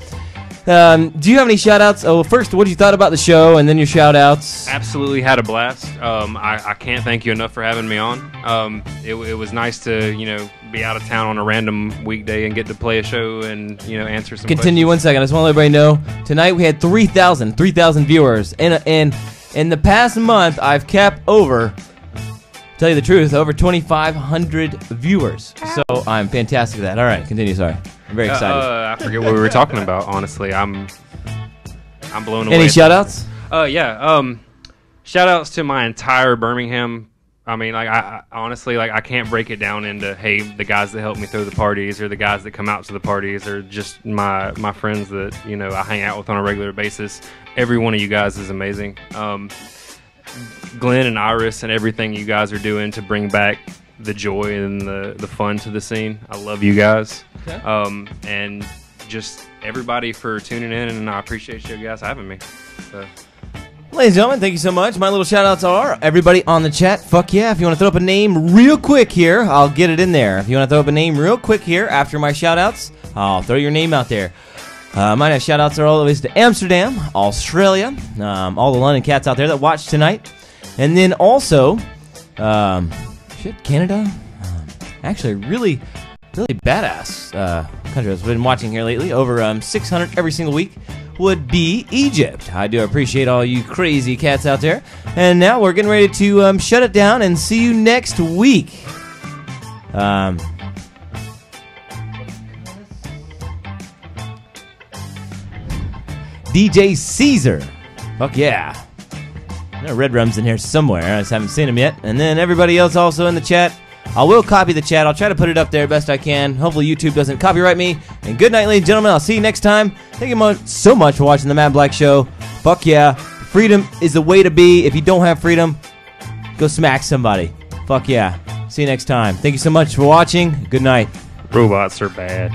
Do you have any shout-outs? Oh, well, first, what did you thought about the show, and then your shout-outs? Absolutely had a blast. I can't thank you enough for having me on. It was nice to, be out of town on a random weekday and get to play a show and, answer some Continue questions. 1 second. I just want to let everybody know, tonight we had 3,000 viewers. And in the past month, I've capped over, tell you the truth, over 2,500 viewers. So I'm fantastic at that. All right, continue, sorry. I'm very excited. I forget what we were talking about, honestly. I'm blown away. Any shout-outs? Yeah. Shout-outs to my entire Birmingham. I mean, I honestly, I can't break it down into, hey, the guys that help me throw the parties or the guys that come out to the parties or just my friends that, I hang out with on a regular basis. Every one of you guys is amazing. Glenn and Iris and everything you guys are doing to bring back the joy and the fun to the scene. I love you guys. Okay. And just everybody for tuning in, and I appreciate you guys having me. So. Ladies and gentlemen, thank you so much. My little shout-outs are everybody on the chat. Fuck yeah. If you want to throw up a name real quick here, I'll get it in there. If you want to throw up a name real quick here after my shout-outs, I'll throw your name out there. My shout-outs are all the way to Amsterdam, Australia, all the London cats out there that watched tonight. And then also, Canada. Actually, really badass country I've been watching here lately. Over 600 every single week would be Egypt. I do appreciate all you crazy cats out there. And now we're getting ready to shut it down and see you next week. DJ Caesar. Fuck yeah. I know Red Rum's in here somewhere. I just haven't seen him yet. And then everybody else also in the chat. I will copy the chat. I'll try to put it up there best I can. Hopefully YouTube doesn't copyright me. And good night, ladies and gentlemen. I'll see you next time. Thank you so much for watching the Matt Black Show. Fuck yeah. Freedom is the way to be. If you don't have freedom, go smack somebody. Fuck yeah. See you next time. Thank you so much for watching. Good night. Robots are bad.